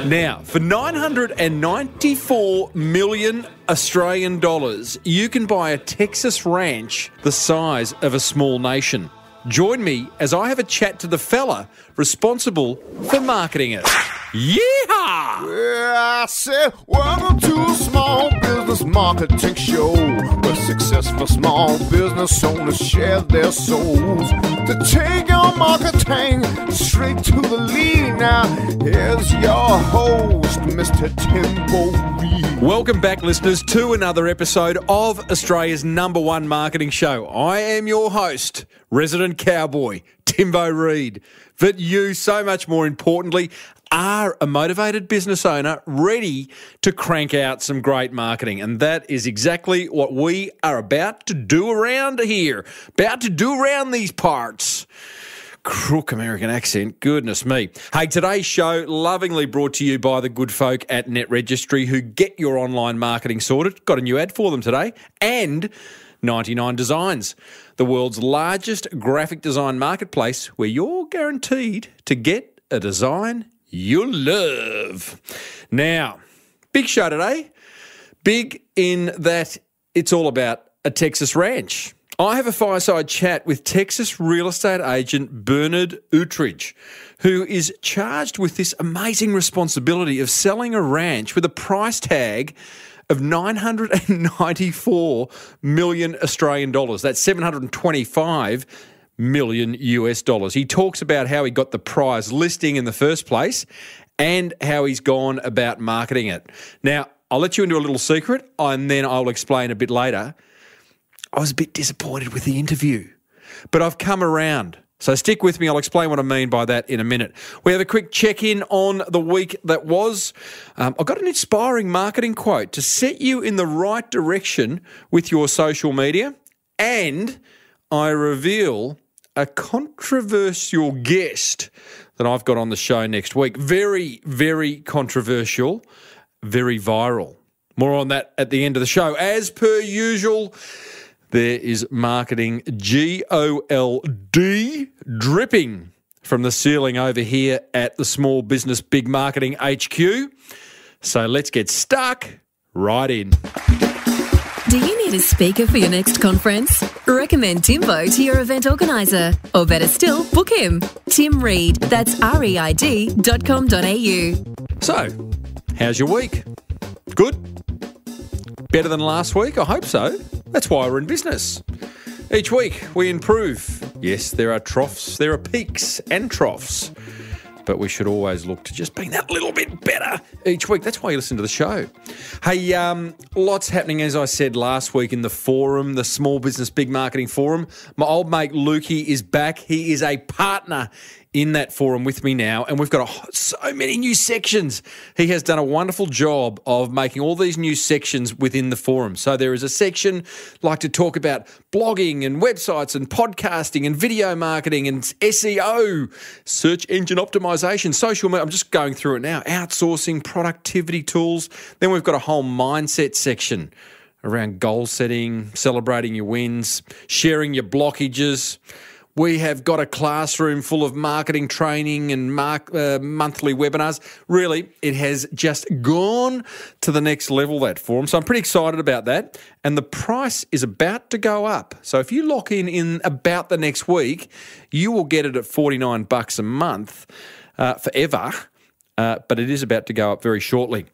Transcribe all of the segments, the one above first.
Now, for 994 million Australian dollars, you can buy a Texas ranch the size of a small nation. Join me as I have a chat to the fella responsible for marketing it. Yeehaw! Well, I said, welcome to a small business marketing show, where successful small business owners share their souls to take your marketing straight to the lead. Now, here's your host, Mr. Timbo Reid. Welcome back, listeners, to another episode of Australia's #1 marketing show. I am your host, resident cowboy, Timbo Reid. But you, so much more importantly, are a motivated business owner ready to crank out some great marketing. And that is exactly what we are about to do around here, about to do around these parts. Crook American accent, goodness me. Hey, today's show lovingly brought to you by the good folk at Net Registry, who get your online marketing sorted. Got a new ad for them today. And 99 Designs, the world's largest graphic design marketplace, where you're guaranteed to get a design you'll love. Now, big show today. Big in that it's all about a Texas ranch. I have a fireside chat with Texas real estate agent Bernard Utridge, who is charged with this amazing responsibility of selling a ranch with a price tag of 994 million Australian dollars. That's 725 million US dollars. He talks about how he got the prize listing in the first place and how he's gone about marketing it. Now, I'll let you into a little secret and then I'll explain a bit later. I was a bit disappointed with the interview, but I've come around. So stick with me. I'll explain what I mean by that in a minute. We have a quick check-in on the week that was. I've got an inspiring marketing quote to set you in the right direction with your social media, and I reveal a controversial guest that I've got on the show next week. Very, very controversial, very viral. More on that at the end of the show. As per usual, there is marketing GOLD dripping from the ceiling over here at the Small Business Big Marketing HQ. So let's get stuck right in. Do you need a speaker for your next conference? Recommend Timbo to your event organiser. Or better still, book him. Tim Reid, that's reid.com.au. So, how's your week? Good? Better than last week? I hope so. That's why we're in business. Each week we improve. Yes, there are troughs, there are peaks and troughs, but we should always look to just being that little bit better each week. That's why you listen to the show. Hey, lots happening, as I said last week, in the forum, the Small Business Big Marketing Forum. My old mate Lukey is back. He is a partner in that forum with me now, and we've got so many new sections. He has done a wonderful job of making all these new sections within the forum. So there is a section like to talk about blogging and websites and podcasting and video marketing and SEO, search engine optimization, social media. I'm just going through it now. Outsourcing, productivity tools. Then we've got a whole mindset section around goal setting, celebrating your wins, sharing your blockages. We have got a classroom full of marketing training and monthly webinars. Really, it has just gone to the next level, that forum. So I'm pretty excited about that. And the price is about to go up. So if you lock in about the next week, you will get it at $49 a month forever. But it is about to go up very shortly.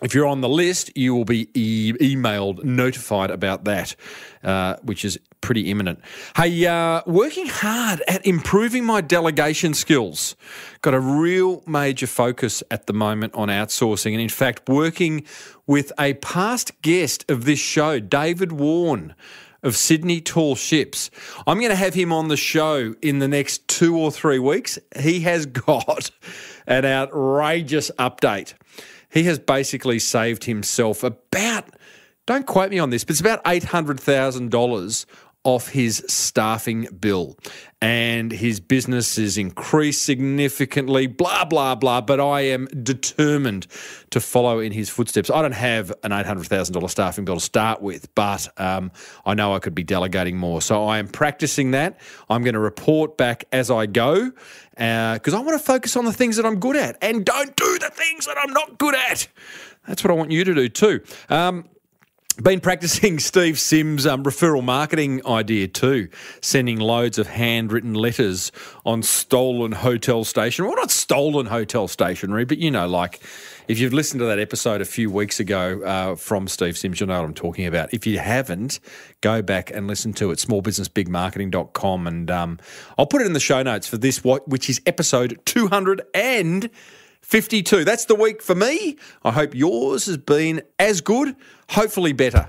If you're on the list, you will be emailed, notified about that, which is pretty imminent. Hey, working hard at improving my delegation skills. Got a real major focus at the moment on outsourcing, and in fact, working with a past guest of this show, David Warren of Sydney Tall Ships. I'm going to have him on the show in the next 2 or 3 weeks. He has got an outrageous update. He has basically saved himself about, don't quote me on this, but it's about $800,000 off his staffing bill and his business is increased significantly, blah, blah, blah, but I am determined to follow in his footsteps. I don't have an $800,000 staffing bill to start with, but I know I could be delegating more. So I am practicing that. I'm going to report back as I go because I want to focus on the things that I'm good at and don't do the things that I'm not good at. That's what I want you to do too. Been practicing Steve Sims' referral marketing idea too, sending loads of handwritten letters on stolen hotel stationery. Well, not stolen hotel stationery, but, you know, like if you've listened to that episode a few weeks ago from Steve Sims, you'll know what I'm talking about. If you haven't, go back and listen to it, smallbusinessbigmarketing.com. And I'll put it in the show notes for this, which is episode 252. That's the week for me. I hope yours has been as good, hopefully better.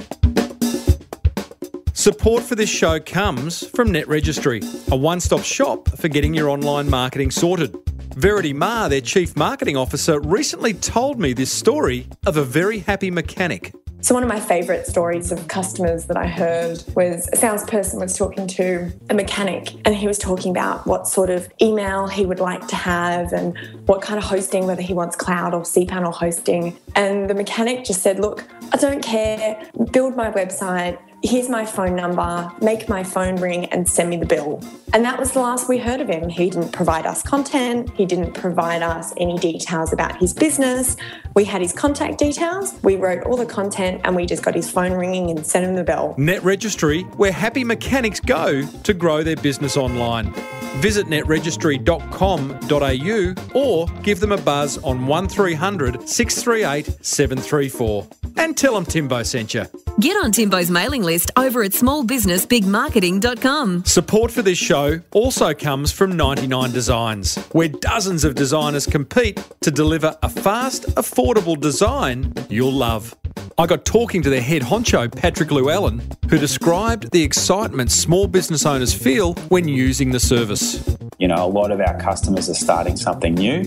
Support for this show comes from Net Registry, a one-stop shop for getting your online marketing sorted. Verity Ma, their Chief Marketing Officer, recently told me this story of a very happy mechanic. So one of my favourite stories of customers that I heard was a salesperson was talking to a mechanic and he was talking about what sort of email he would like to have and what kind of hosting, whether he wants cloud or cPanel hosting. And the mechanic just said, look, I don't care, build my website, here's my phone number, make my phone ring and send me the bill. And that was the last we heard of him. He didn't provide us content. He didn't provide us any details about his business. We had his contact details. We wrote all the content and we just got his phone ringing and sent him the bill. Net Registry, where happy mechanics go to grow their business online. Visit netregistry.com.au or give them a buzz on 1300 638 734. And tell them Timbo sent you. Get on Timbo's mailing list over at smallbusinessbigmarketing.com. Support for this show also comes from 99 Designs, where dozens of designers compete to deliver a fast, affordable design you'll love. I got talking to their head honcho, Patrick Llewellyn, who described the excitement small business owners feel when using the service. You know, a lot of our customers are starting something new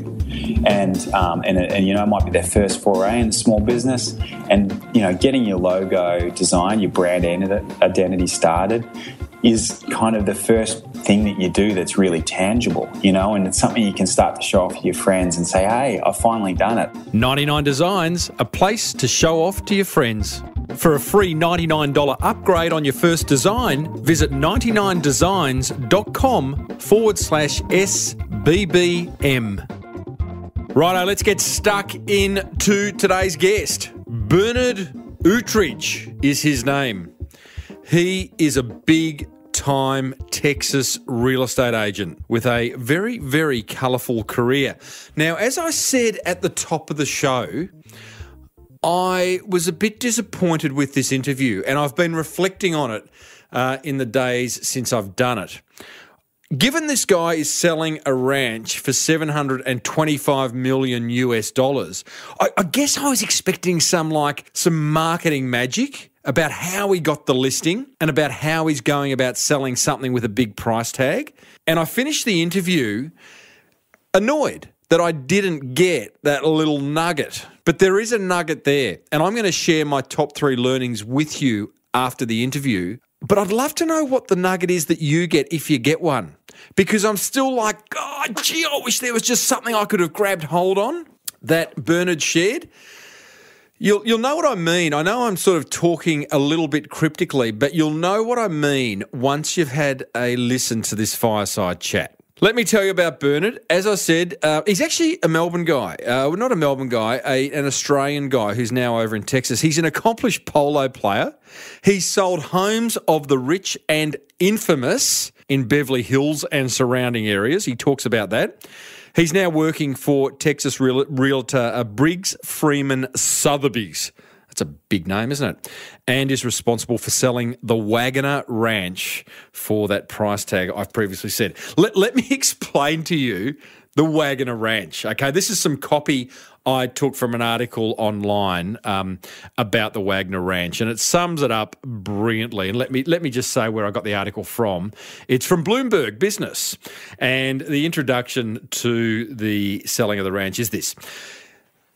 and you know, it might be their first foray in small business. And, you know, getting your logo design, your brand identity started is kind of the first thing that you do that's really tangible, you know, and it's something you can start to show off to your friends and say, hey, I've finally done it. 99 Designs, a place to show off to your friends. For a free $99 upgrade on your first design, visit 99designs.com/SBBM. Righto, let's get stuck into today's guest. Bernard Utridge is his name. He is a big-time Texas real estate agent with a very, very colourful career. Now, as I said at the top of the show, I was a bit disappointed with this interview, and I've been reflecting on it in the days since I've done it. Given this guy is selling a ranch for $725 million US, I guess I was expecting some marketing magic about how he got the listing and about how he's going about selling something with a big price tag. And I finished the interview annoyed that I didn't get that little nugget. But there is a nugget there, and I'm going to share my top 3 learnings with you after the interview. But I'd love to know what the nugget is that you get if you get one, because I'm still like, oh, gee, I wish there was just something I could have grabbed hold on that Bernard shared. You'll know what I mean. I know I'm sort of talking a little bit cryptically, but you'll know what I mean once you've had a listen to this fireside chat. Let me tell you about Bernard. As I said, he's actually a Melbourne guy. Not a Melbourne guy, an Australian guy who's now over in Texas. He's an accomplished polo player. He's sold homes of the rich and infamous in Beverly Hills and surrounding areas. He talks about that. He's now working for Texas realtor Briggs Freeman Sotheby's. That's a big name, isn't it? And is responsible for selling the Wagner Ranch for that price tag I've previously said. Let me explain to you the Wagner Ranch. Okay, this is some copy I took from an article online about the Wagner Ranch, and it sums it up brilliantly. And let me just say where I got the article from. It's from Bloomberg Business, and the introduction to the selling of the ranch is this.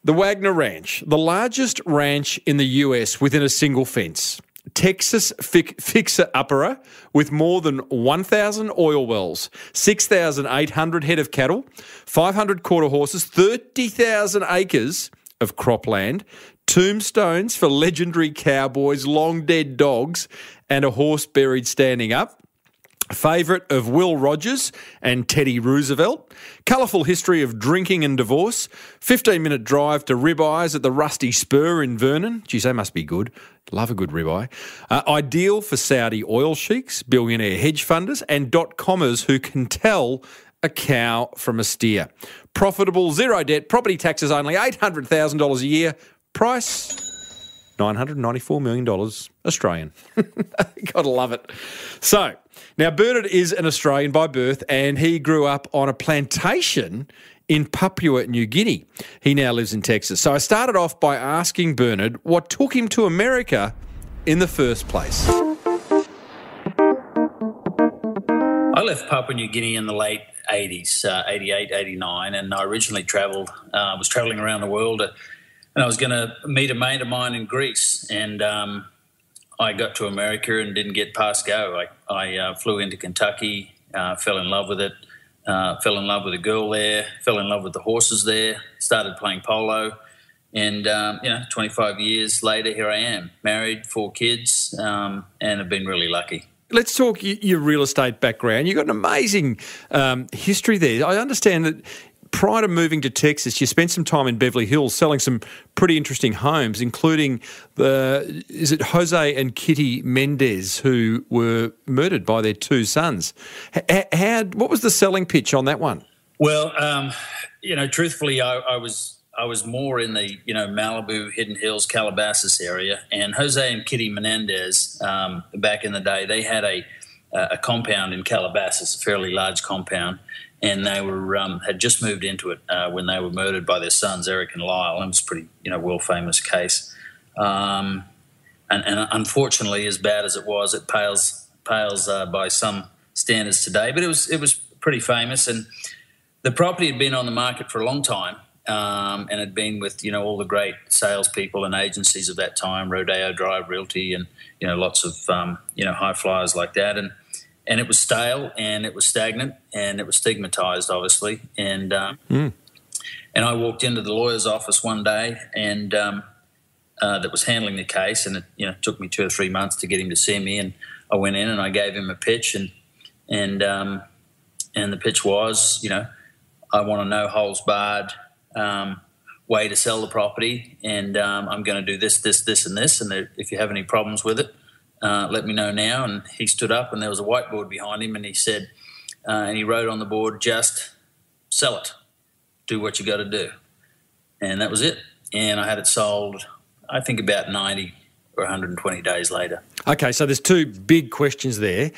The Wagner Ranch, the largest ranch in the US within a single fence. Texas fixer-upperer with more than 1,000 oil wells, 6,800 head of cattle, 500 quarter horses, 30,000 acres of cropland, tombstones for legendary cowboys, long dead dogs, and a horse buried standing up. Favourite of Will Rogers and Teddy Roosevelt. Colourful history of drinking and divorce. 15-minute drive to ribeyes at the Rusty Spur in Vernon. Geez, they must be good. Love a good ribeye. Ideal for Saudi oil sheiks, billionaire hedge funders, and dot-commers who can tell a cow from a steer. Profitable, zero debt, property taxes only, $800,000 a year. Price, $994 million Australian. Gotta love it. So, now Bernard is an Australian by birth and he grew up on a plantation in Papua New Guinea. He now lives in Texas. So I started off by asking Bernard what took him to America in the first place. I left Papua New Guinea in the late 80s, 88, 89, and I originally was travelling around the world and I was going to meet a mate of mine in Greece, and I got to America and didn't get past go. I flew into Kentucky, fell in love with it, fell in love with a girl there, fell in love with the horses there, started playing polo, and 25 years later, here I am, married, 4 kids, and have been really lucky. Let's talk your real estate background. You've got an amazing history there. I understand that prior to moving to Texas, you spent some time in Beverly Hills selling some pretty interesting homes, including Jose and Kitty Mendez, who were murdered by their 2 sons. What was the selling pitch on that one? Well, truthfully, I was more in the Malibu, Hidden Hills, Calabasas area, and Jose and Kitty Menendez back in the day, they had a compound in Calabasas, a fairly large compound, and they were had just moved into it when they were murdered by their sons, Eric and Lyle. It was a pretty world famous case, and unfortunately, as bad as it was, it pales by some standards today. But it was pretty famous, and the property had been on the market for a long time. And had been with all the great salespeople and agencies of that time, Rodeo Drive Realty, and lots of high flyers like that, and it was stale, and it was stagnant, and it was stigmatized, obviously, and I walked into the lawyer's office one day, and that was handling the case, and it took me 2 or 3 months to get him to see me, and I went in and I gave him a pitch, and the pitch was, I want a no holds barred way to sell the property, and I'm going to do this, and this, and if you have any problems with it, let me know now. And he stood up, and there was a whiteboard behind him, and he said, and he wrote on the board, just sell it, do what you got to do. And that was it. And I had it sold, I think, about 90 or 120 days later. Okay, so there's 2 big questions there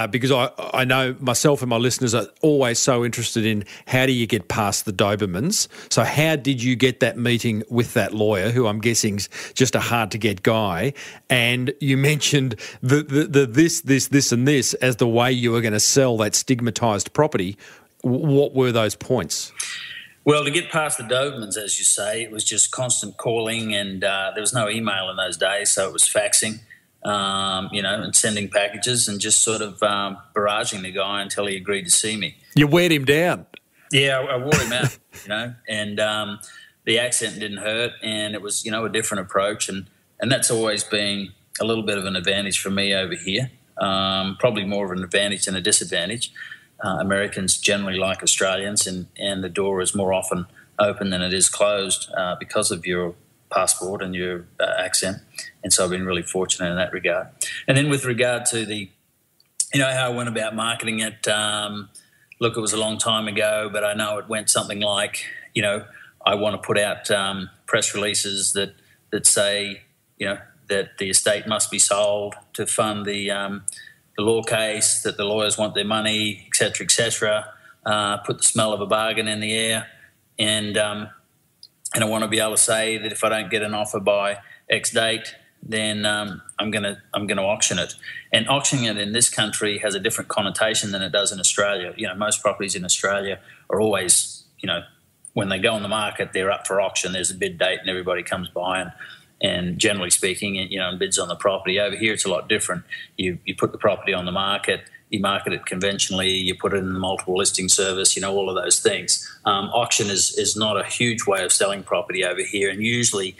because I know myself and my listeners are always so interested in how do you get past the Dobermans. So how did you get that meeting with that lawyer, who I'm guessing's just a hard-to-get guy, and you mentioned the this and this as the way you were going to sell that stigmatised property. What were those points? Well, to get past the Dobermans, as you say, it was just constant calling, and there was no email in those days, so it was faxing, and sending packages and just sort of barraging the guy until he agreed to see me. You weared him down. Yeah, I wore him out, and the accent didn't hurt, and it was, a different approach, and that's always been a little bit of an advantage for me over here, probably more of an advantage than a disadvantage. Americans generally like Australians, and the door is more often open than it is closed because of your passport and your accent. And so I've been really fortunate in that regard. And then with regard to the, how I went about marketing it, look, it was a long time ago, but I know it went something like, I want to put out press releases that say, that the estate must be sold to fund the law case, that the lawyers want their money, et cetera, put the smell of a bargain in the air, and I want to be able to say that if I don't get an offer by X date, then I'm going to auction it. And auctioning it in this country has a different connotation than it does in Australia. Most properties in Australia are always, when they go on the market, they're up for auction. There's a bid date, and everybody comes by and generally speaking, and bids on the property. Over here, it's a lot different. You put the property on the market, you market it conventionally, you put it in the multiple listing service, all of those things. Auction is not a huge way of selling property over here, and usually,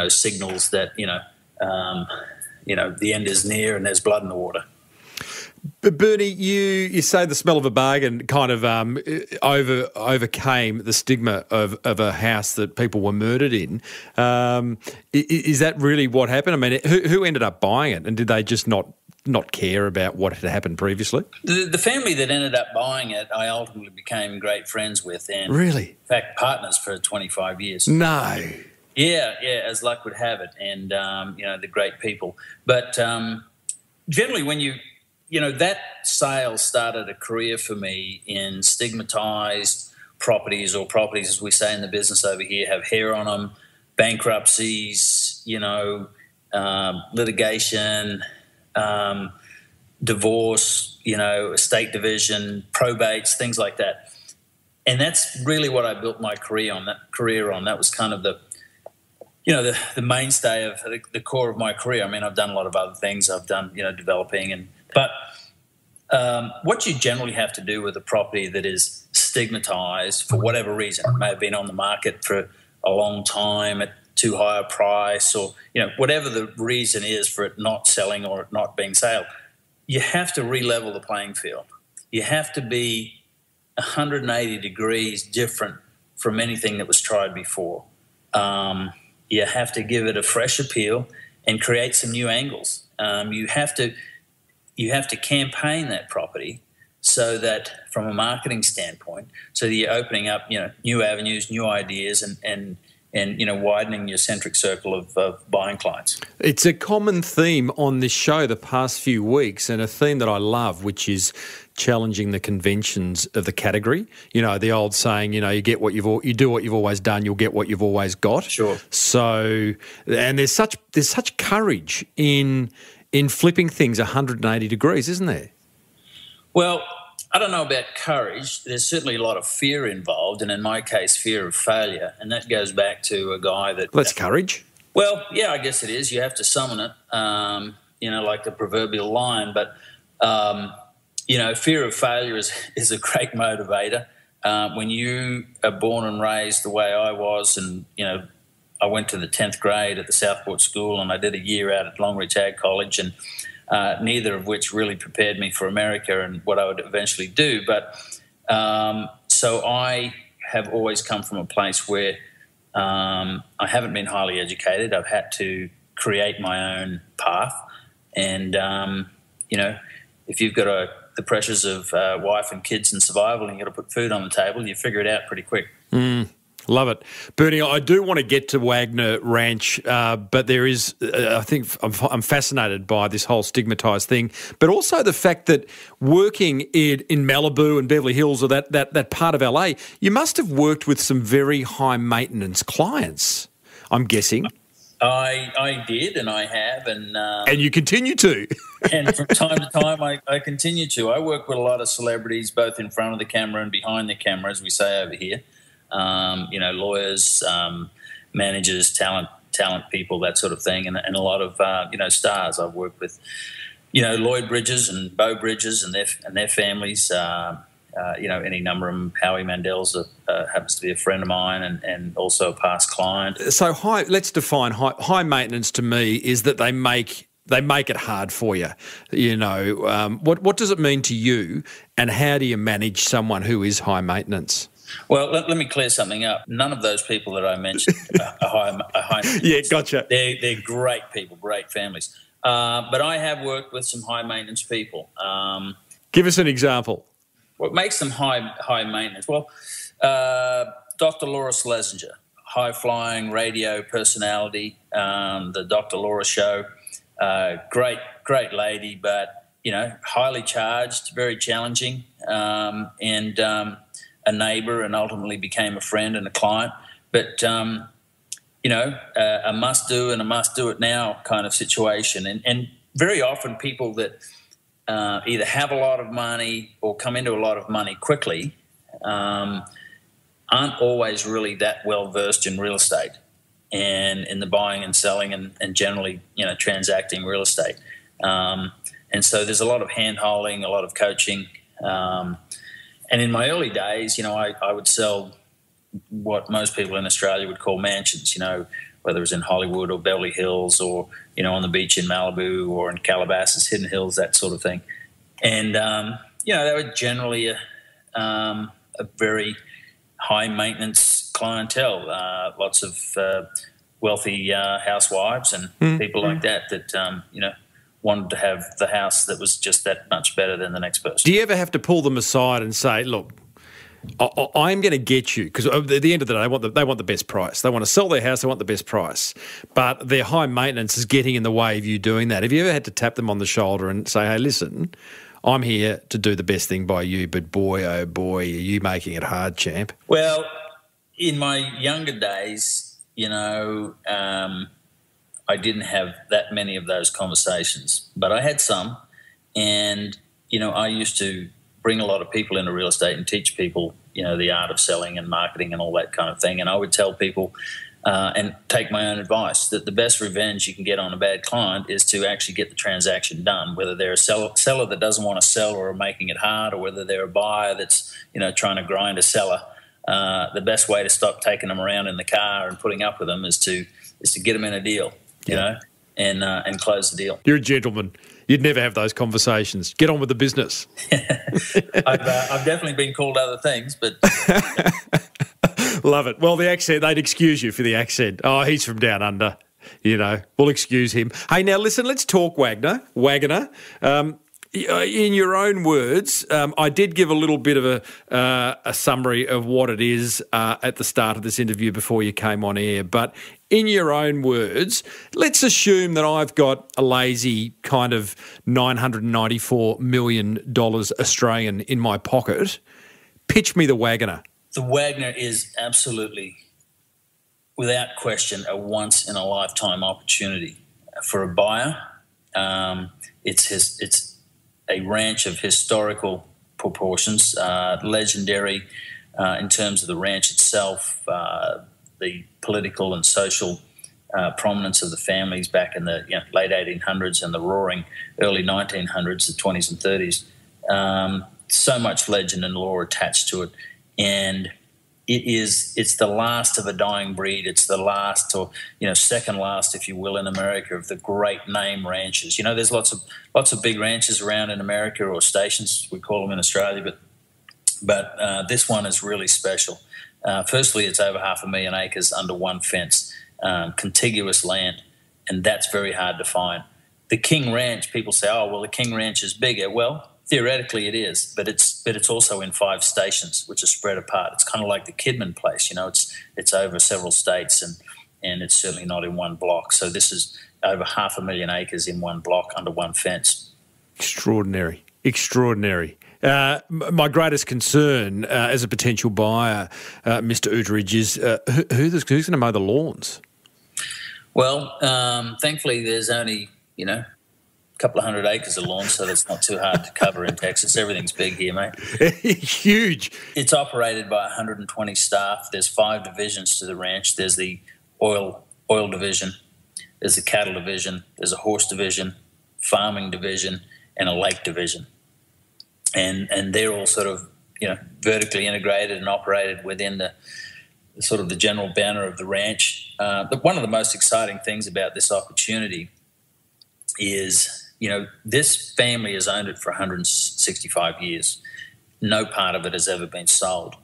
signals that, the end is near and there's blood in the water. But Bernie, you say the smell of a bargain kind of overcame the stigma of a house that people were murdered in. Is that really what happened? I mean, who ended up buying it, and did they just not care about what had happened previously? The family that ended up buying it, I ultimately became great friends with, and really, in fact, partners for 25 years. No. Yeah, as luck would have it, and they're great people. But generally, when that sale started a career for me in stigmatised properties, or properties, as we say in the business over here, have hair on them, bankruptcies, litigation, divorce, estate division, probates, things like that. And that's really what I built my career on. That was kind of the mainstay of the core of my career. I mean, I've done a lot of other things. I've done, developing but what you generally have to do with a property that is stigmatized for whatever reason, it may have been on the market for a long time at too high a price, or, whatever the reason is for it not selling or it not being sold, you have to re-level the playing field. You have to be 180 degrees different from anything that was tried before. You have to give it a fresh appeal and create some new angles. You have to campaign that property so that, from a marketing standpoint, so that you're opening up, new avenues, new ideas, and widening your centric circle of buying clients. It's a common theme on this show the past few weeks, and a theme that I love, which is challenging the conventions of the category. The old saying, you do what you've always done, you'll get what you've always got. Sure. So, and there's such courage in flipping things 180 degrees, isn't there? Well, I don't know about courage. There's certainly a lot of fear involved, and in my case, fear of failure. And that goes back to a guy that... Well, that's courage. Well, yeah, I guess it is. You have to summon it, like the proverbial lion. But, fear of failure is a great motivator. When you are born and raised the way I was, and, I went to the 10th grade at the Southport School, and I did a year out at Longreach Ag College, and neither of which really prepared me for America and what I would eventually do. But so I have always come from a place where I haven't been highly educated. I've had to create my own path. And, if you've got the pressures of wife and kids and survival, and you've got to put food on the table, you figure it out pretty quick. Love it. Bernie, I do want to get to Wagner Ranch, but there is, I think I'm fascinated by this whole stigmatised thing, but also the fact that working in Malibu and Beverly Hills, or that part of LA, you must have worked with some very high maintenance clients, I'm guessing. I did, and I have. And you continue to. And from time to time, I continue to. I work with a lot of celebrities, both in front of the camera and behind the camera, as we say over here. Lawyers, managers, talent people, that sort of thing, and a lot of stars. I've worked with, Lloyd Bridges and Beau Bridges and their families. Any number of them. Howie Mandel's happens to be a friend of mine, and also a past client. So let's define high maintenance. To me, is that they make it hard for you. What does it mean to you, and how do you manage someone who is high maintenance? Well, let me clear something up. None of those people that I mentioned are high maintenance. Yeah, gotcha. They're great people, great families. But I have worked with some high maintenance people. Give us an example. What makes them high maintenance? Well, Dr. Laura Schlesinger, high-flying radio personality, the Dr. Laura Show. Great lady, but, highly charged, very challenging, and a neighbour, and ultimately became a friend and a client. But, a must-do and a must-do-it-now kind of situation. And very often people that either have a lot of money or come into a lot of money quickly aren't always really that well-versed in real estate. and in the buying and selling and generally, transacting real estate. And so there's a lot of hand-holding, a lot of coaching. And in my early days, I would sell what most people in Australia would call mansions, whether it was in Hollywood or Beverly Hills or, on the beach in Malibu or in Calabasas, Hidden Hills, that sort of thing. And, they were generally a very high-maintenance clientele, lots of wealthy housewives and people like that, wanted to have the house that was just that much better than the next person. Do you ever have to pull them aside and say, look, I'm going to get you, because at the end of the day, they want the best price. They want to sell their house, they want the best price. But their high maintenance is getting in the way of you doing that. Have you ever had to tap them on the shoulder and say, hey, listen, I'm here to do the best thing by you, but boy, oh boy, are you making it hard, champ? Well, in my younger days, I didn't have that many of those conversations, but I had some. And, I used to bring a lot of people into real estate and teach people, the art of selling and marketing and all that kind of thing. And I would tell people and take my own advice that the best revenge you can get on a bad client is to actually get the transaction done, whether they're a seller that doesn't want to sell or are making it hard, or whether they're a buyer that's, trying to grind a seller. The best way to stop taking them around in the car and putting up with them is to get them in a deal, and close the deal. You're a gentleman. You'd never have those conversations. Get on with the business. I've definitely been called other things, but... Love it. Well, the accent, they'd excuse you for the accent. Oh, he's from down under, We'll excuse him. Hey, now listen, let's talk Wagoner. In your own words, I did give a little bit of a summary of what it is at the start of this interview before you came on air. But in your own words, let's assume that I've got a lazy kind of $994 million Australian in my pocket. Pitch me the Wagoner. The Wagoner is absolutely, without question, a once-in-a-lifetime opportunity for a buyer. It's a ranch of historical proportions, legendary in terms of the ranch itself, the political and social prominence of the families back in the late 1800s and the roaring early 1900s, the 20s and 30s. So much legend and lore attached to it. And it's the last of a dying breed. It's the last, or second last, if you will, in America, of the great name ranches. There's lots of big ranches around in America, or stations we call them in Australia, but this one is really special. Firstly, it's over 500,000 acres under one fence, contiguous land, and that's very hard to find. The King Ranch, people say, oh well, the King Ranch is bigger. Well, theoretically it is, but it's also in 5 stations, which are spread apart. It's kind of like the Kidman place, it's over several states, and it's certainly not in one block. So this is over 500,000 acres in one block under one fence. Extraordinary. My greatest concern as a potential buyer, Mr. Utteridge, is who's going to mow the lawns? Well, thankfully there's only, couple of 100 acres of lawn, so that's not too hard to cover in Texas. Everything's big here, mate. Huge. It's operated by 120 staff. There's 5 divisions to the ranch. There's the oil division, there's the cattle division, there's a horse division, farming division, and a lake division. And they're all sort of, vertically integrated and operated within the sort of the general banner of the ranch. But one of the most exciting things about this opportunity is, this family has owned it for 165 years. No part of it has ever been sold.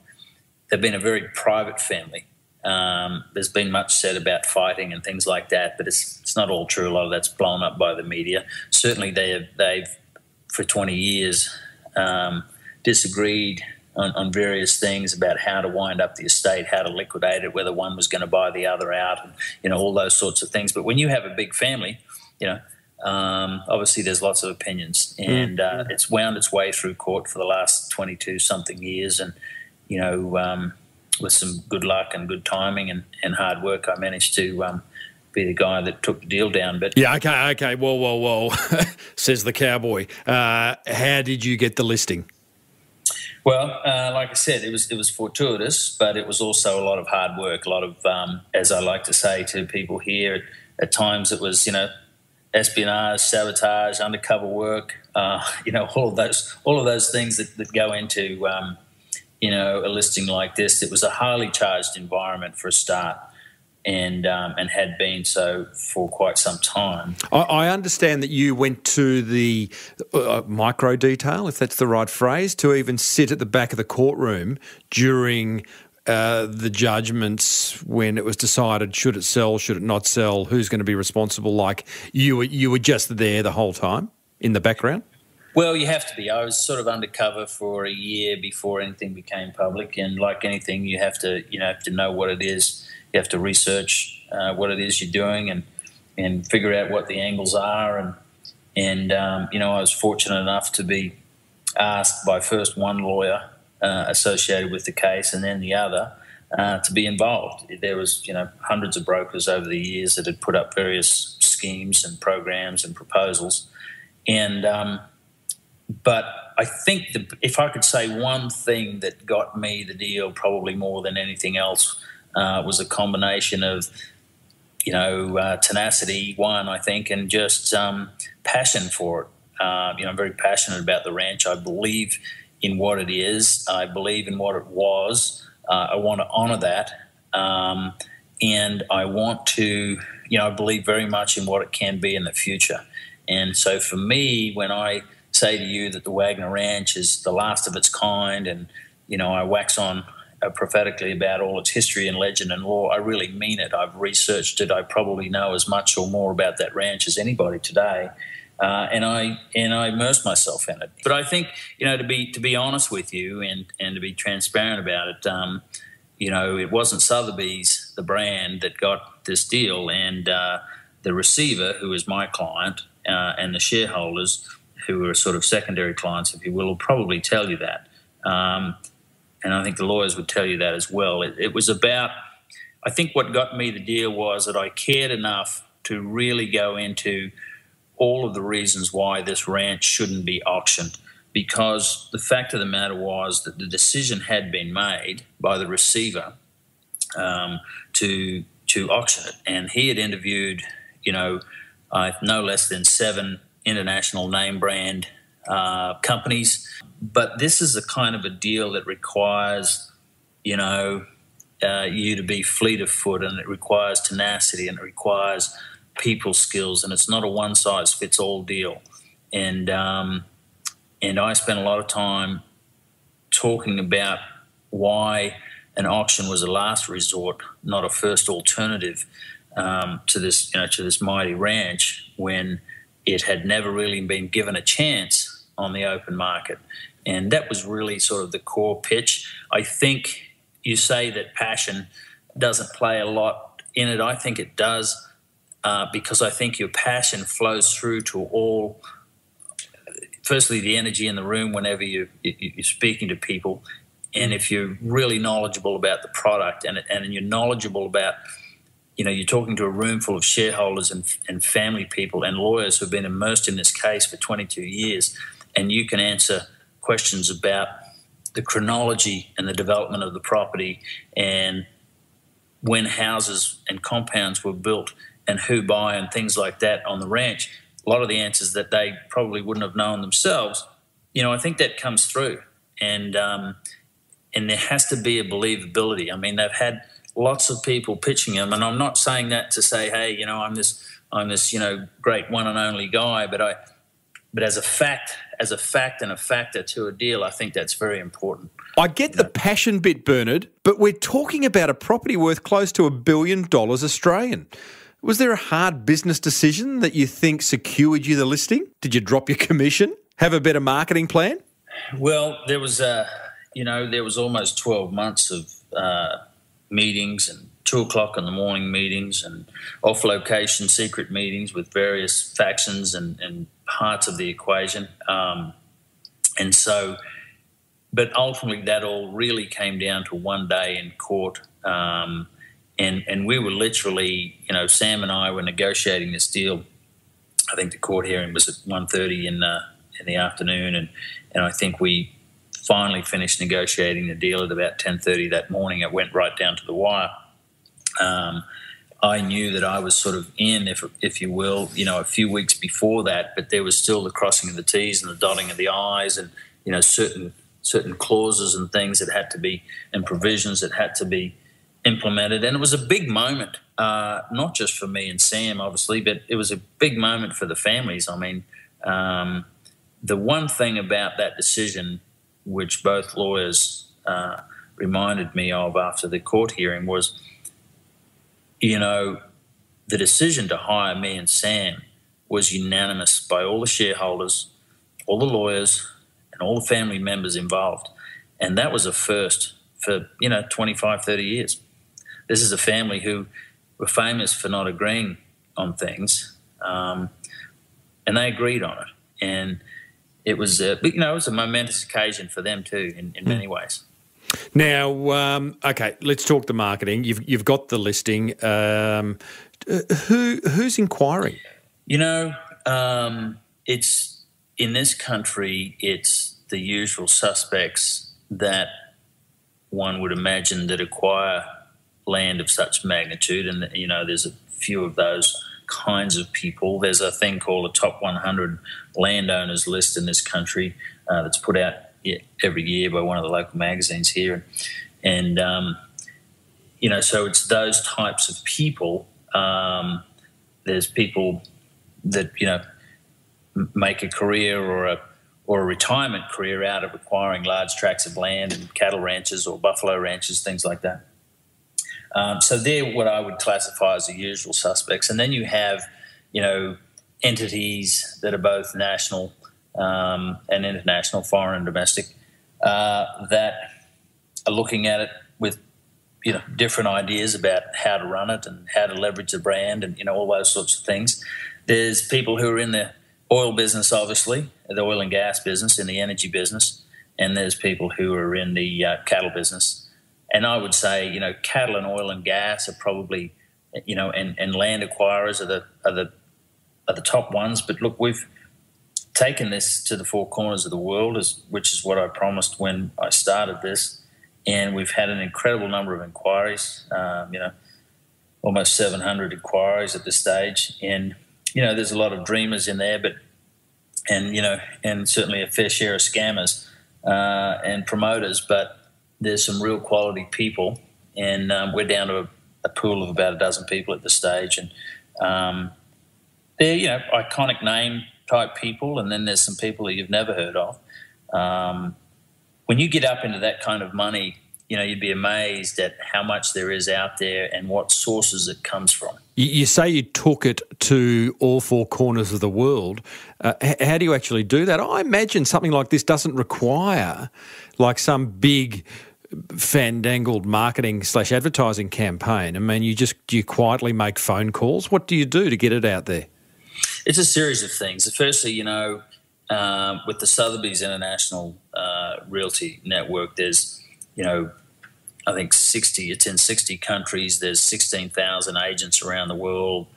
They've been a very private family. There's been much said about fighting and things like that, but it's not all true. A lot of that's blown up by the media. Certainly they've for 20 years disagreed on various things about how to wind up the estate, how to liquidate it, whether one was going to buy the other out, and all those sorts of things. But when you have a big family, obviously there's lots of opinions, and it's wound its way through court for the last 22-something years, and with some good luck and good timing and hard work, I managed to be the guy that took the deal down. But yeah, okay, whoa, says the cowboy. How did you get the listing? Well, like I said, it was fortuitous, but it was also a lot of hard work. A lot of, as I like to say to people here, at times it was, espionage, sabotage, undercover work. All of those things that go into, a listing like this. It was a highly charged environment for a start. And had been so for quite some time. I understand that you went to the micro detail, if that's the right phrase, to even sit at the back of the courtroom during the judgments when it was decided should it sell, should it not sell, who's going to be responsible. Like you were just there the whole time in the background. Well, you have to be. I was sort of undercover for a year before anything became public, and like anything, you have to know what it is. You have to research what it is you're doing and figure out what the angles are. And I was fortunate enough to be asked by first one lawyer associated with the case and then the other to be involved. There was, hundreds of brokers over the years that had put up various schemes and programs and proposals. And but I think if I could say one thing that got me the deal probably more than anything else was a combination of, tenacity, one, I think, and just passion for it. I'm very passionate about the ranch. I believe in what it is. I believe in what it was. I want to honour that. And I want to, I believe very much in what it can be in the future. And so for me, when I say to you that the Wagner Ranch is the last of its kind and, I wax on prophetically about all its history and legend and lore, I really mean it. I've researched it. I probably know as much or more about that ranch as anybody today, and I immerse myself in it. But I think to be honest with you and to be transparent about it, it wasn't Sotheby's, the brand, that got this deal, and the receiver, who is my client, and the shareholders, who are sort of secondary clients, if you will probably tell you that. And I think the lawyers would tell you that as well. It was about, I think what got me the deal was that I cared enough to really go into all of the reasons why this ranch shouldn't be auctioned, because the fact of the matter was that the decision had been made by the receiver to auction it. And he had interviewed, no less than 7 international name brand companies. But this is the kind of a deal that requires, you to be fleet of foot, and it requires tenacity, and it requires people skills, and it's not a one-size-fits-all deal. And I spent a lot of time talking about why an auction was a last resort, not a first alternative to this mighty ranch, when it had never really been given a chance on the open market. And that was really sort of the core pitch. I think you say that passion doesn't play a lot in it. I think it does, because I think your passion flows through to all, firstly, the energy in the room whenever you're speaking to people. And if you're really knowledgeable about the product and you're knowledgeable about, you're talking to a room full of shareholders and family people and lawyers who've been immersed in this case for 22 years, and you can answer questions about the chronology and the development of the property and when houses and compounds were built and who by and things like that on the ranch, a lot of the answers that they probably wouldn't have known themselves, I think that comes through. And there has to be a believability. I mean, they've had lots of people pitching them, and I'm not saying that to say, hey, I'm this great one and only guy, but as a fact and a factor to a deal, I think that's very important. I get the passion bit, Bernard, but we're talking about a property worth close to $1 billion Australian. Was there a hard business decision that you think secured you the listing? Did you drop your commission? Have a better marketing plan? Well, there was almost 12 months of meetings and 2:00 in the morning meetings and off-location secret meetings with various factions and parts of the equation. But ultimately that all really came down to one day in court. And we were literally, Sam and I were negotiating this deal. I think the court hearing was at 1:30 in the afternoon. And I think we finally finished negotiating the deal at about 10:30 that morning. It went right down to the wire. I knew that I was sort of in, if you will, a few weeks before that, but there was still the crossing of the T's and the dotting of the I's, and certain clauses and things that had to be, and provisions that had to be implemented. And it was a big moment, not just for me and Sam, obviously, but it was a big moment for the families. I mean, the one thing about that decision, which both lawyers reminded me of after the court hearing, was, the decision to hire me and Sam was unanimous by all the shareholders, all the lawyers, and all the family members involved. And that was a first for, 25, 30 years. This is a family who were famous for not agreeing on things, and they agreed on it. And it was, it was a momentous occasion for them too, in many ways. Now, okay, let's talk the marketing. You've got the listing. Who's inquiring? It's in this country. It's the usual suspects that one would imagine that acquire land of such magnitude, and there's a few of those kinds of people. There's a thing called a top 100 landowners list in this country that's put out every year by one of the local magazines here, and so it's those types of people. There's people that make a career or a retirement career out of acquiring large tracts of land and cattle ranches or buffalo ranches, things like that. So they're what I would classify as the usual suspects, and then you have entities that are both national and international, foreign and domestic, that are looking at it with different ideas about how to run it and how to leverage the brand and all those sorts of things. There's people who are in the oil business, obviously, the oil and gas business, in the energy business, and there's people who are in the cattle business. And I would say cattle and oil and gas are probably and land acquirers are the top ones. But look, we've taken this to the four corners of the world, which is what I promised when I started this. And we've had an incredible number of inquiries, almost 700 inquiries at this stage. And, there's a lot of dreamers in there, and certainly a fair share of scammers and promoters. But there's some real quality people, and we're down to a pool of about a dozen people at this stage. And they're, iconic name type people, and then there's some people that you've never heard of. When you get up into that kind of money, you'd be amazed at how much there is out there and what sources it comes from. You say you took it to all four corners of the world. How do you actually do that? I imagine something like this doesn't require like some big fandangled marketing / advertising campaign. I mean, you quietly make phone calls. What do you do to get it out there? It's a series of things. Firstly, with the Sotheby's International Realty Network, there's, I think it's in 60 countries. There's 16,000 agents around the world.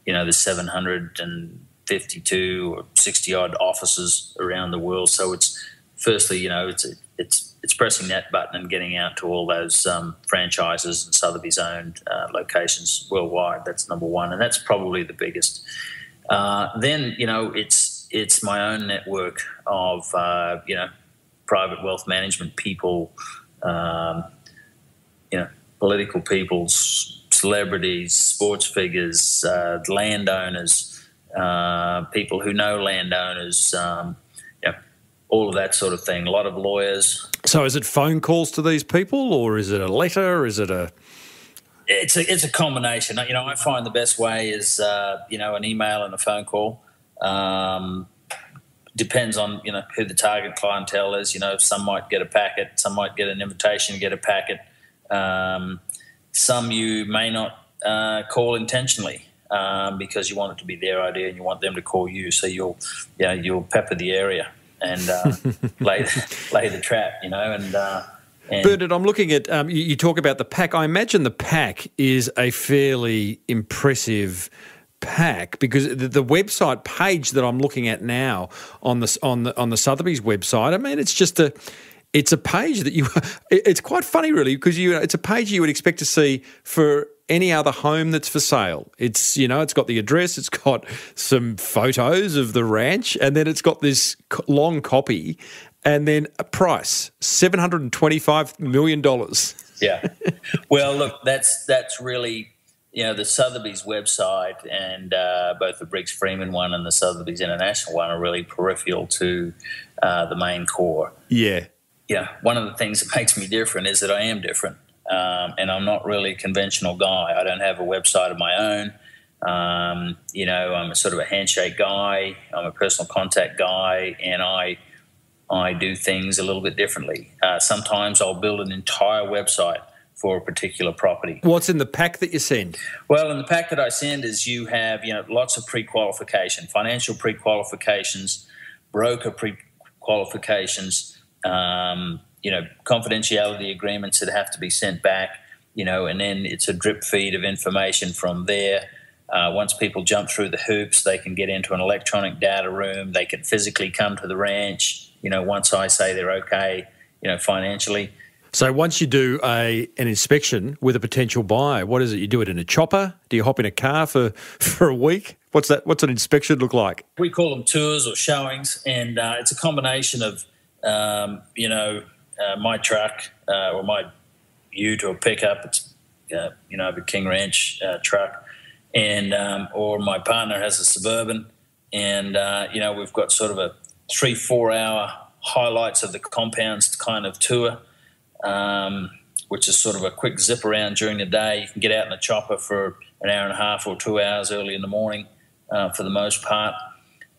There's 752 or 60 odd offices around the world. So it's firstly, it's pressing that button and getting out to all those franchises and Sotheby's owned locations worldwide. That's number one, and that's probably the biggest. Then it's my own network of private wealth management people, political people, celebrities, sports figures, landowners, people who know landowners, all of that sort of thing. A lot of lawyers. So is it phone calls to these people, or is it a letter? Is it a... It's a combination. I find the best way is, an email and a phone call. Depends on, who the target clientele is. Some might get a packet. Some might get an invitation to get a packet. Some you may not call intentionally because you want it to be their idea and you want them to call you. So you'll pepper the area and lay the trap, and Bernard, I'm looking at, you talk about the pack. I imagine the pack is a fairly impressive pack because the website page that I'm looking at now on the Sotheby's website, I mean, it's just it's a page that it's quite funny really because it's a page you would expect to see for any other home that's for sale. It's, it's got the address, it's got some photos of the ranch, and then it's got this long copy and then a price, $725 million. Yeah. Well, look, that's really, the Sotheby's website and both the Briggs Freeman one and the Sotheby's International one are really peripheral to the main core. Yeah. Yeah. One of the things that makes me different is that I am different. And I'm not really a conventional guy. I don't have a website of my own. I'm a sort of a handshake guy. I'm a personal contact guy, and I do things a little bit differently. Sometimes I'll build an entire website for a particular property. What's in the pack that you send? Well, in the pack that I send is you have, lots of pre-qualification, financial pre-qualifications, broker pre-qualifications, confidentiality agreements that have to be sent back, and then it's a drip feed of information from there. Once people jump through the hoops, they can get into an electronic data room. They can physically come to the ranch, once I say they're okay, financially. So once you do an inspection with a potential buyer, what is it? You do it in a chopper? Do you hop in a car for a week? What's an inspection look like? We call them tours or showings, and it's a combination of, my truck or my ute or pickup. It's, a King Ranch truck, and or my partner has a Suburban, and we've got sort of a 3-4 hour highlights of the compounds kind of tour. Which is sort of a quick zip around during the day. You can get out in a chopper for an hour and a half or 2 hours early in the morning for the most part.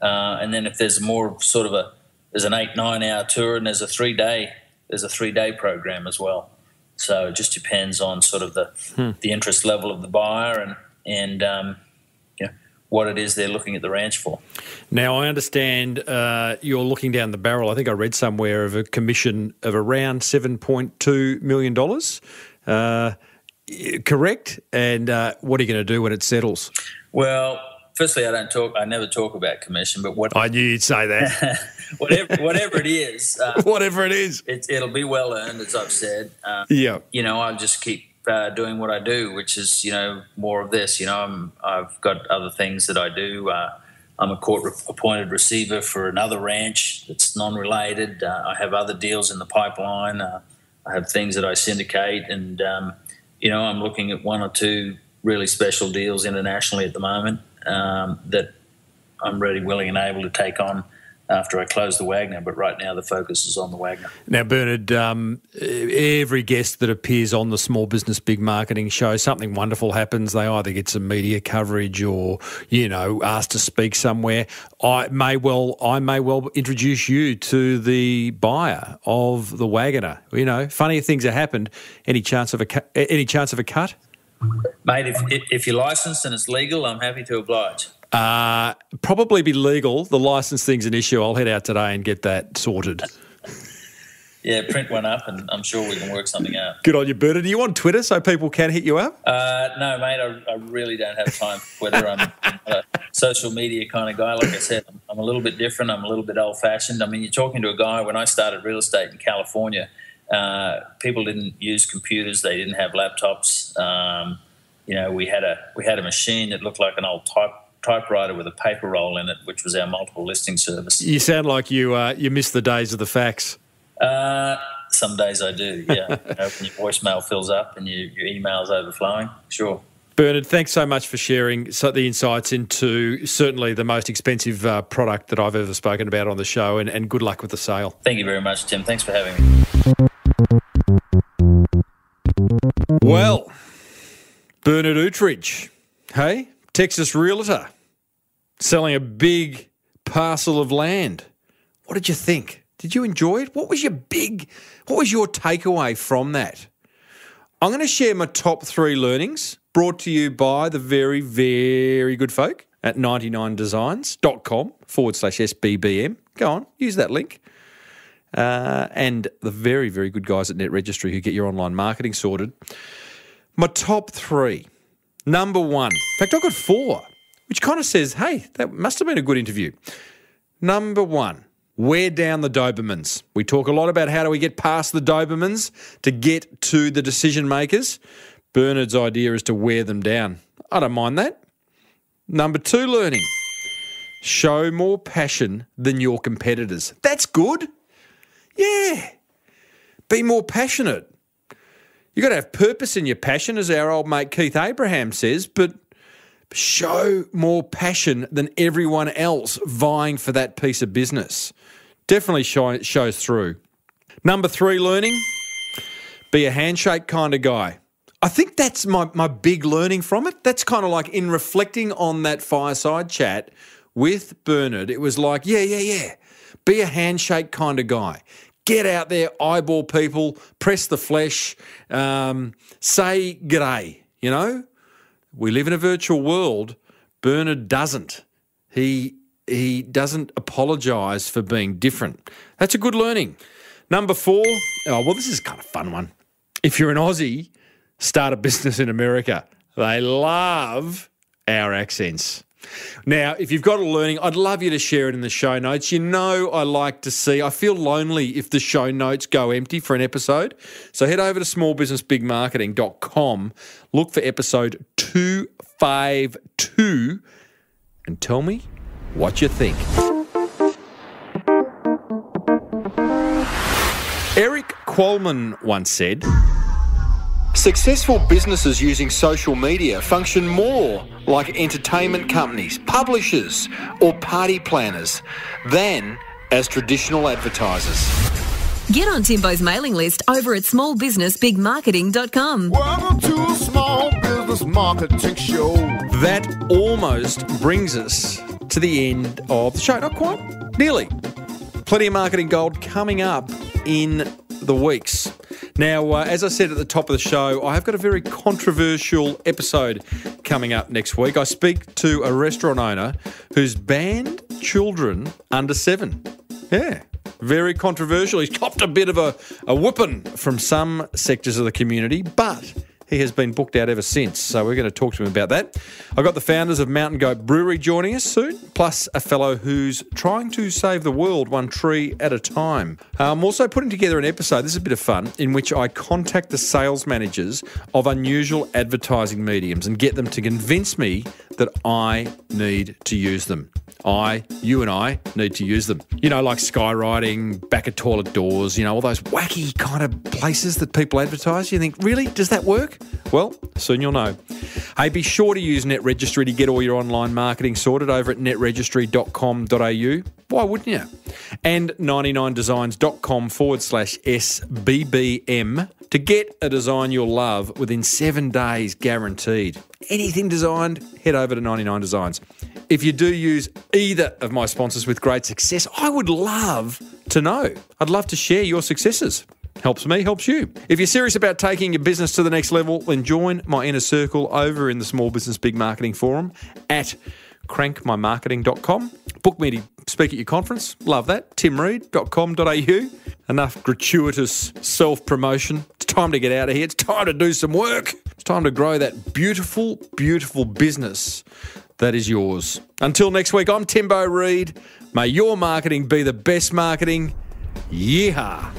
And then if there's more sort of there's an 8-9 hour tour, and there's a 3-day program as well. So it just depends on sort of the interest level of the buyer and what it is they're looking at the ranch for. Now, I understand you're looking down the barrel. I think I read somewhere of a commission of around $7.2 million. Correct? And what are you going to do when it settles? Well, firstly, I never talk about commission, but what I knew you'd say that. whatever it is, whatever it is, it'll be well earned, as I've said. Yeah. I'll just keep doing what I do, which is, more of this. I've got other things that I do. I'm a court-appointed receiver for another ranch that's non-related. I have other deals in the pipeline. I have things that I syndicate, and I'm looking at 1 or 2 really special deals internationally at the moment that I'm ready, willing, and able to take on after I close the Wagner, but right now the focus is on the Wagner. Now, Bernard, every guest that appears on the Small Business Big Marketing Show, something wonderful happens. They either get some media coverage or, asked to speak somewhere. I may well introduce you to the buyer of the Wagoner. Funny things have happened. Any chance of a cut? Mate, if you're licensed and it's legal, I'm happy to oblige. Probably be legal. The license thing's an issue. I'll head out today and get that sorted. Yeah, print one up and I'm sure we can work something out. Good on you, Bernard. Are you on Twitter so people can hit you up? No, mate, I really don't have time, whether I'm a social media kind of guy. Like I said, I'm a little bit different. I'm a little bit old-fashioned. I mean, you're talking to a guy, when I started real estate in California, people didn't use computers. They didn't have laptops. We had a machine that looked like an old typewriter with a paper roll in it, which was our multiple listing service. You sound like you miss the days of the fax. Some days I do, yeah. When your voicemail fills up and your email's overflowing, sure. Bernard, thanks so much for sharing the insights into certainly the most expensive product that I've ever spoken about on the show, and good luck with the sale. Thank you very much, Tim. Thanks for having me. Well, Bernard Outridge, hey? Texas realtor, selling a big parcel of land. What did you think? Did you enjoy it? What was your takeaway from that? I'm going to share my top 3 learnings brought to you by the very, very good folk at 99designs.com/SBBM. Go on, use that link. And the very, very good guys at Net Registry who get your online marketing sorted. My top 3. Number 1. In fact, I've got 4. which kind of says, hey, that must have been a good interview. Number 1, wear down the Dobermans. We talk a lot about how do we get past the Dobermans to get to the decision makers. Bernard's idea is to wear them down. I don't mind that. Number 2 learning, show more passion than your competitors. That's good. Yeah. Be more passionate. You've got to have purpose in your passion, as our old mate Keith Abraham says, but show more passion than everyone else vying for that piece of business. Definitely shows through. Number 3 learning, be a handshake kind of guy. I think that's my big learning from it. That's kind of like in reflecting on that fireside chat with Bernard, it was like, yeah. Be a handshake kind of guy. Get out there, eyeball people, press the flesh, say g'day, you know? We live in a virtual world. Bernard doesn't. He doesn't apologise for being different. That's a good learning. Number 4, this is kind of a fun one. If you're an Aussie, start a business in America. They love our accents. Now, if you've got a learning, I'd love you to share it in the show notes. You know I feel lonely if the show notes go empty for an episode. So head over to smallbusinessbigmarketing.com, look for episode 252 and tell me what you think. Eric Qualman once said, successful businesses using social media function more like entertainment companies, publishers, or party planners than as traditional advertisers. Get on Timbo's mailing list over at smallbusinessbigmarketing.com. Welcome to a Small Business Marketing Show. That almost brings us to the end of the show. Not quite, nearly. Plenty of marketing gold coming up in the weeks. Now, as I said at the top of the show, I have got a very controversial episode coming up next week. I speak to a restaurant owner who's banned children under 7. Yeah, very controversial. He's copped a bit of a whooping from some sectors of the community, but he has been booked out ever since. So we're going to talk to him about that. I've got the founders of Mountain Goat Brewery joining us soon, plus a fellow who's trying to save the world one tree at a time. I'm also putting together an episode, this is a bit of fun, in which I contact the sales managers of unusual advertising mediums and get them to convince me that I need to use them. You and I need to use them. You know, like skywriting, back of toilet doors, you know, all those wacky kind of places that people advertise. You think, really? Does that work? Well, soon you'll know. Hey, be sure to use NetRegistry to get all your online marketing sorted over at netregistry.com.au. Why wouldn't you? And 99designs.com/SBBM to get a design you'll love within 7 days guaranteed. Anything designed, head over to 99 Designs. If you do use either of my sponsors with great success, I would love to know. I'd love to share your successes. Helps me, helps you. If you're serious about taking your business to the next level, then join my inner circle over in the Small Business Big Marketing Forum at crankmymarketing.com. Book me to speak at your conference. Love that. timreid.com.au. Enough gratuitous self-promotion. It's time to get out of here. It's time to do some work. It's time to grow that beautiful, beautiful business that is yours. Until next week, I'm Timbo Reid. May your marketing be the best marketing. Yeehaw.